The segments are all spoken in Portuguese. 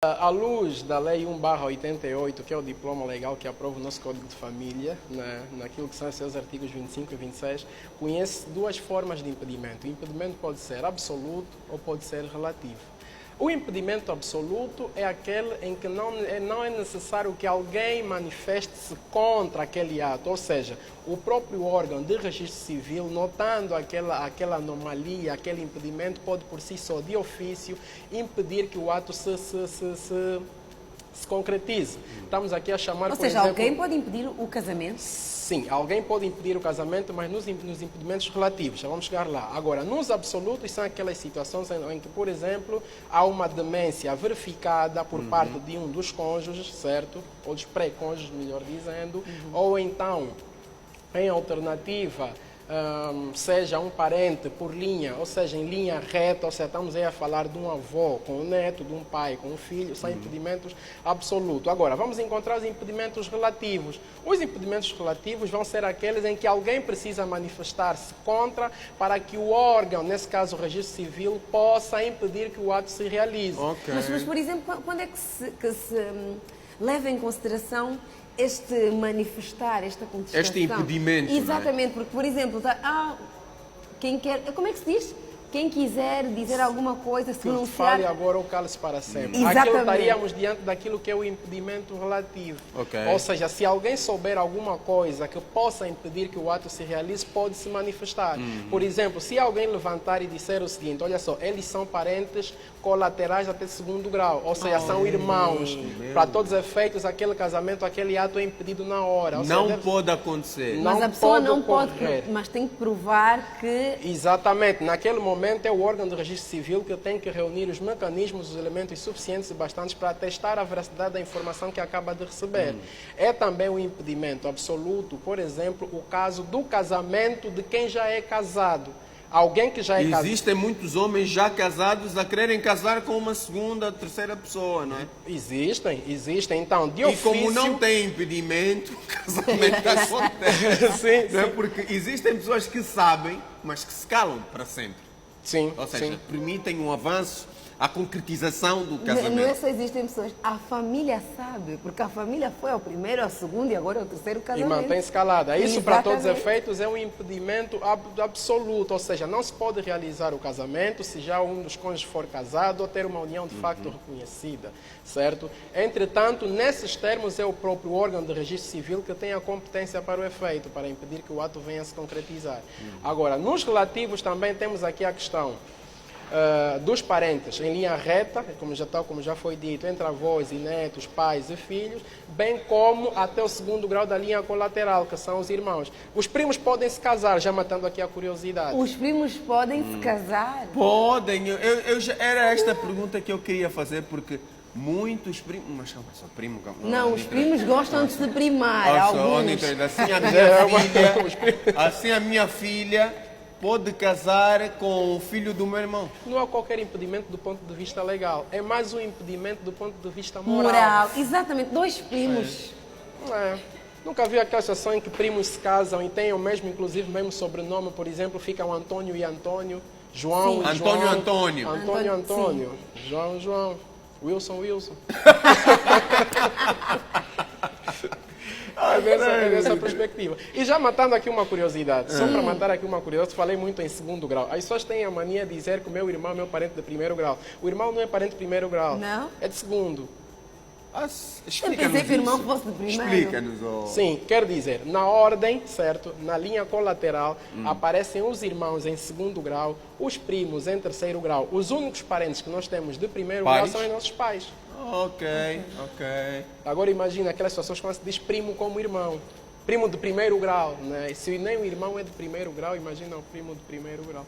À luz da Lei 1/88, que é o diploma legal que aprova o nosso Código de Família, naquilo que são os seus artigos 25 e 26, conhece duas formas de impedimento. O impedimento pode ser absoluto ou pode ser relativo. O impedimento absoluto é aquele em que não é necessário que alguém manifeste-se contra aquele ato, ou seja, o próprio órgão de registro civil, notando aquela anomalia, aquele impedimento, pode por si só, de ofício, impedir que o ato se concretize. Estamos aqui a chamar, Ou por seja, exemplo, alguém pode impedir o casamento? sim, alguém pode impedir o casamento, mas nos impedimentos relativos, já vamos chegar lá. Agora, nos absolutos são aquelas situações em que, por exemplo, há uma demência verificada por parte de um dos cônjuges, certo? Ou dos pré-cônjuges, melhor dizendo, ou então, em alternativa, seja um parente por linha, ou seja, em linha reta, ou seja, estamos aí a falar de um avô com o neto, de um pai com o filho, são impedimentos absolutos. Agora, vamos encontrar os impedimentos relativos. Os impedimentos relativos vão ser aqueles em que alguém precisa manifestar-se contra para que o órgão, nesse caso o registro civil, possa impedir que o ato se realize. Ok. Mas, por exemplo, quando é que se leva em consideração este manifestar, esta contestação? Este impedimento, Exatamente, porque, por exemplo, quem quer... Como é que se diz? Quem quiser dizer alguma coisa, se Que pronunciar... fale agora ou cale-se para sempre. Exatamente. Aquilo estaríamos diante daquilo que é o impedimento relativo. Ok. Ou seja, se alguém souber alguma coisa que possa impedir que o ato se realize, pode se manifestar. Por exemplo, se alguém levantar e disser o seguinte, olha só, eles são parentes colaterais até segundo grau, ou seja, são irmãos. Para todos os efeitos, aquele casamento, aquele ato é impedido na hora. Ou seja, Não pode acontecer. Não Mas a pessoa não pode... ocorrer. Mas tem que provar que... Exatamente. Naquele momento é o órgão de registro civil que tem que reunir os mecanismos, os elementos suficientes e bastantes para atestar a veracidade da informação que acaba de receber. É também um impedimento absoluto, por exemplo, o caso do casamento de quem já é casado. Alguém que já é casado. Existem muitos homens já casados a quererem casar com uma segunda, terceira pessoa, não é? Existem. Então, de E ofício... como não tem impedimento, o casamento acontece. Sim, Não é? sim. Porque existem pessoas que sabem, mas que se calam para sempre. Sim, Ou seja, sim. permitem um avanço à concretização do Não é casamento. só existem pessoas, a família sabe, porque a família foi ao primeiro, ao segundo e agora ao terceiro E casamento. mantém-se calada. Isso, para todos os Exatamente. efeitos, é um impedimento absoluto. Ou seja, não se pode realizar o casamento se já um dos cônjuges for casado ou ter uma união de facto reconhecida, certo? Entretanto, nesses termos, é o próprio órgão de registro civil que tem a competência para o efeito, para impedir que o ato venha a se concretizar. Agora, nos relativos também temos aqui a questão dos parentes em linha reta, como já foi dito, entre avós e netos, pais e filhos, bem como até o segundo grau da linha colateral, que são os irmãos. Os primos podem se casar, já matando aqui a curiosidade. Os primos podem se casar? Podem. Era esta a pergunta que eu queria fazer, porque muitos primos... Mas só primo... Não, os primos gostam de se primar, alguns. Assim a minha filha pode casar com o filho do meu irmão. Não há qualquer impedimento do ponto de vista legal. É mais um impedimento do ponto de vista moral. Moral, exatamente, dois primos. Nunca vi aquela situação em que primos se casam e têm o mesmo, inclusive, mesmo sobrenome. Por exemplo, ficam Antônio e Antônio, João Sim. e João. Antônio. Antônio, Antônio, Antônio. João. Wilson. É dessa perspectiva. E já matando aqui uma curiosidade, só para matar aqui uma curiosidade, falei muito em segundo grau. As pessoas têm a mania de dizer que o meu irmão é meu parente de primeiro grau. O irmão não é parente de primeiro grau. Não? É de segundo. Eu Explica-nos pensei que o irmão isso. fosse de primeiro. Explica-nos. Oh. Sim, quer dizer, na ordem, certo? Na linha colateral, aparecem os irmãos em segundo grau, os primos em terceiro grau. Os únicos parentes que nós temos de primeiro grau Pais? são os nossos pais. Ok. Agora imagina aquelas situações quando se diz primo como irmão. Primo de primeiro grau, né? Se nem o irmão é de primeiro grau, imagina o primo de primeiro grau.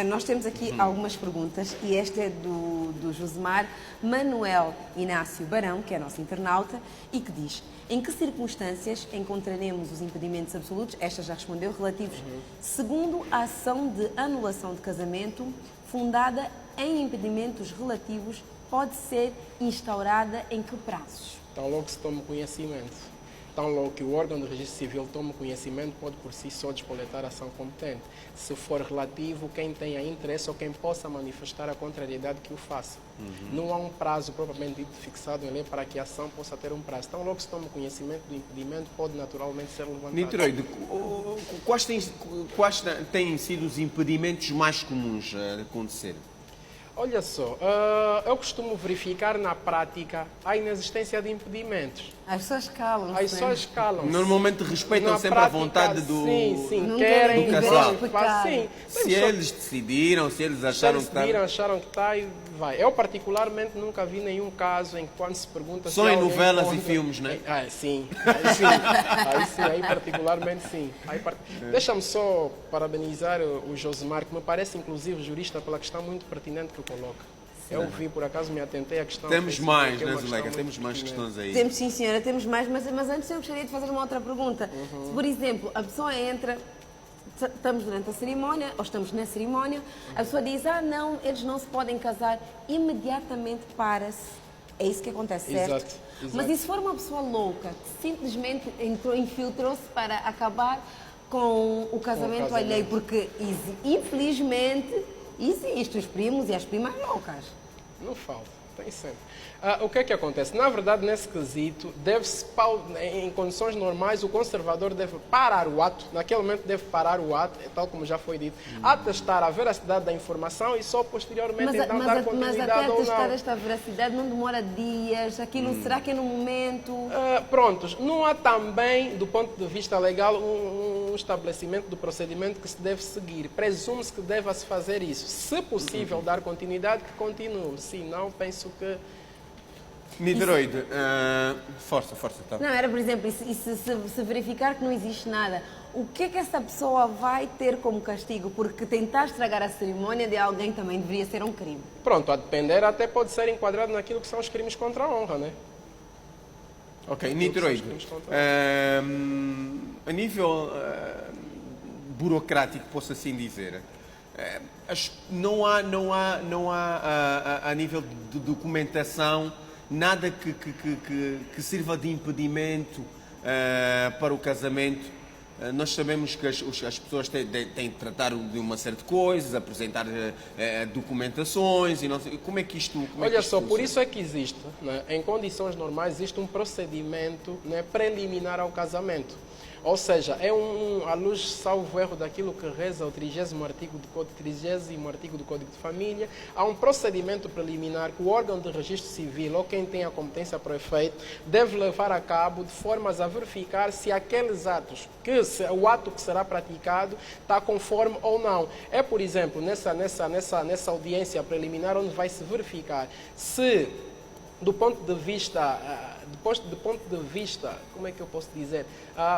Nós temos aqui algumas perguntas e esta é do Josemar Manuel Inácio Barão, que é nosso internauta, e que diz: em que circunstâncias encontraremos os impedimentos absolutos, esta já respondeu, relativos, segundo a ação de anulação de casamento fundada em impedimentos relativos, pode ser instaurada em que prazos? Então logo se toma conhecimento. Tão logo que o órgão de registro civil tome conhecimento, pode por si só despoletar a ação competente. Se for relativo, quem tenha interesse ou quem possa manifestar a contrariedade que o faça. Não há um prazo propriamente dito fixado em lei para que a ação possa ter um prazo. Tão logo se tome conhecimento do impedimento, pode naturalmente ser levantado. Niteróide, quais têm sido os impedimentos mais comuns a acontecer? Olha só, eu costumo verificar na prática a inexistência de impedimentos. As pessoas calam-se. As pessoas calam-se. Normalmente respeitam Na sempre prática, a vontade do, sim, Não querem do casal. sim. Se eles decidiram, se eles Se acharam eles que decidiram, está... acharam que está e vai. Eu particularmente nunca vi nenhum caso em que quando se pergunta Só se em alguém novelas pode- e filmes, né? Sim. Aí particularmente sim. Deixa-me só parabenizar o Josemar, que me parece inclusive jurista pela questão muito pertinente que coloca. Eu vi, por acaso, me atentei à questão... Temos Facebook, mais, que é né, uma questão Zuleika? muito Temos mais pertinente. questões aí. Temos, sim, senhora, temos mais, mas antes eu gostaria de fazer uma outra pergunta. Se, por exemplo, a pessoa entra, estamos durante a cerimónia, ou estamos na cerimónia, a pessoa diz, não, eles não se podem casar, imediatamente para-se. É isso que acontece, certo? Exato. Mas e se for uma pessoa louca, que simplesmente infiltrou-se para acabar com o casamento alheio, porque infelizmente existem os primos e as primas loucas. Não falta, tem sempre. O que é que acontece? Na verdade, nesse quesito, deve-se, em condições normais, o conservador deve parar o ato, naquele momento deve parar o ato, tal como já foi dito, atestar a veracidade da informação e só posteriormente então dar Mas continuidade até ou testar não. esta veracidade não demora dias, aquilo será que é no momento? Prontos, não há também, do ponto de vista legal, um estabelecimento do procedimento que se deve seguir. Presume-se que deva-se fazer isso. Se possível dar continuidade, que continue. Se não, penso que... Niteróide, força, tá. Não, era por exemplo, e se verificar que não existe nada, o que é que essa pessoa vai ter como castigo? Porque tentar estragar a cerimónia de alguém também deveria ser um crime. Pronto, a depender, até pode ser enquadrado naquilo que são os crimes contra a honra, né? Ok, Niteróide, a nível burocrático, posso assim dizer, não há a nível de documentação nada que sirva de impedimento para o casamento. Nós sabemos que as pessoas têm de tratar de uma série de coisas, apresentar documentações e não sei, como é que isto Olha só, por funciona? isso é que existe, né, em condições normais, existe um procedimento, né, preliminar ao casamento. Ou seja, à luz, salvo erro, daquilo que reza o 30º artigo do Código de Família, há um procedimento preliminar que o órgão de registro civil ou quem tem a competência para o efeito deve levar a cabo de formas a verificar se aqueles atos, o ato que será praticado está conforme ou não. É, por exemplo, nessa audiência preliminar onde vai se verificar se do ponto de vista, como é que eu posso dizer?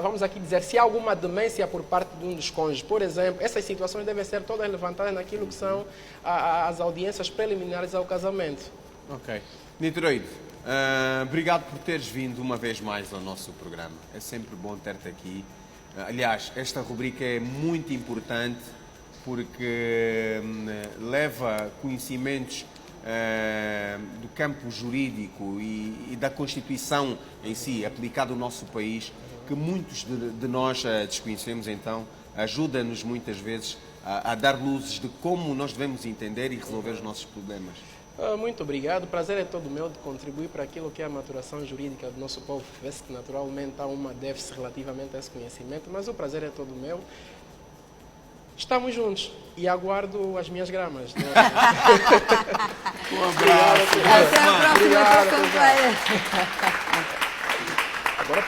Vamos aqui dizer, se há alguma demência por parte de um dos cônjuges, por exemplo, essas situações devem ser todas levantadas naquilo que são as audiências preliminares ao casamento. Ok. Niteróide, obrigado por teres vindo uma vez mais ao nosso programa. É sempre bom ter-te aqui. Aliás, esta rubrica é muito importante porque leva conhecimentos do campo jurídico e da Constituição em si, aplicado ao nosso país, que muitos de nós desconhecemos. Então, ajuda-nos muitas vezes a dar luzes de como nós devemos entender e resolver os nossos problemas. Muito obrigado. O prazer é todo meu de contribuir para aquilo que é a maturação jurídica do nosso povo. Vê-se que naturalmente há uma déficit relativamente a esse conhecimento, mas o prazer é todo meu. Estamos juntos e aguardo as minhas gramas. Um abraço. Até a próxima, Obrigado, companheira. Agora